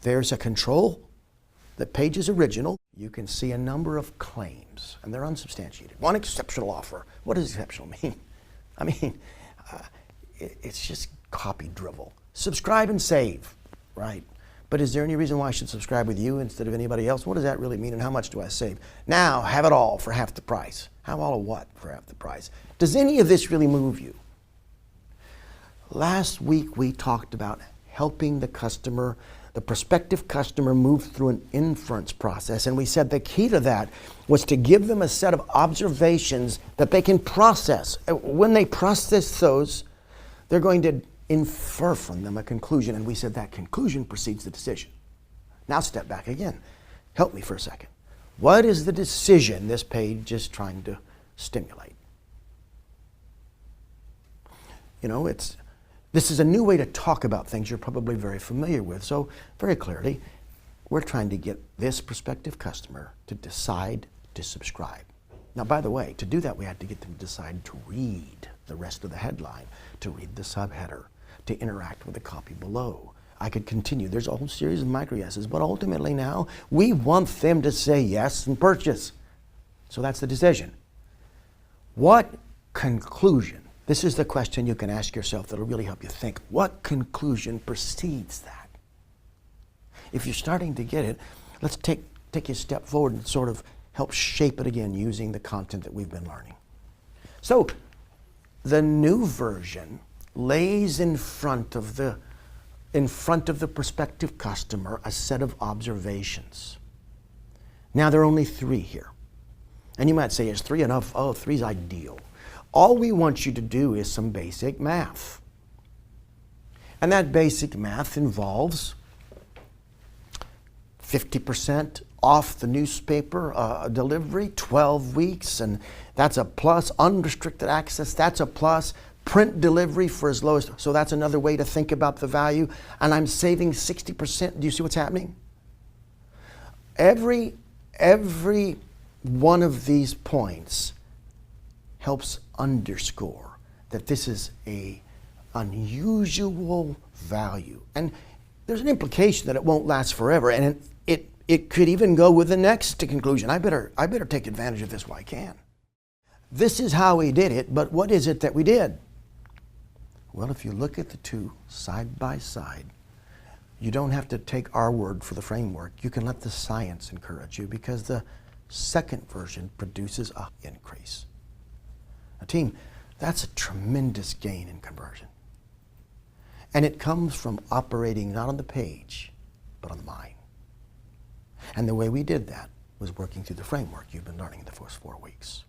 There's a control. The page is original. You can see a number of claims, and they're unsubstantiated. One exceptional offer. What does exceptional mean? I mean, it's just copy drivel. Subscribe and save, right? But is there any reason why I should subscribe with you instead of anybody else? What does that really mean, and how much do I save? Now, have it all for half the price. Have all of what for half the price? Does any of this really move you? Last week, we talked about helping the customer, the prospective customer, move through an inference process. And we said the key to that was to give them a set of observations that they can process. When they process those, they're going to infer from them a conclusion. And we said that conclusion precedes the decision. Now step back again. Help me for a second. What is the decision this page is trying to stimulate? You know, this is a new way to talk about things you're probably very familiar with. So very clearly, we're trying to get this prospective customer to decide to subscribe. Now, by the way, to do that, we had to get them to decide to read the rest of the headline, to read the subheader, to interact with the copy below. I could continue. There's a whole series of micro yeses, but ultimately now, we want them to say yes and purchase. So that's the decision. What conclusion? This is the question you can ask yourself that'll really help you think. What conclusion precedes that? If you're starting to get it, let's take a step forward and sort of help shape it again using the content that we've been learning. So the new version lays in front of the prospective customer a set of observations. Now there are only 3 here. And you might say, is 3 enough? Oh, 3's ideal. All we want you to do is some basic math. And that basic math involves 50% off the newspaper delivery, 12 weeks, and that's a plus. Unrestricted access, that's a plus. Print delivery for as low as, so that's another way to think about the value. And I'm saving 60%. Do you see what's happening? Every one of these points helps underscore that this is an unusual value. And there's an implication that it won't last forever, and it could even go with the next conclusion. I better take advantage of this while I can. This is how we did it, but what is it that we did? Well, if you look at the two side by side, you don't have to take our word for the framework. You can let the science encourage you, because the second version produces an increase. Now, team, that's a tremendous gain in conversion. And it comes from operating not on the page, but on the mind. And the way we did that was working through the framework you've been learning in the first 4 weeks.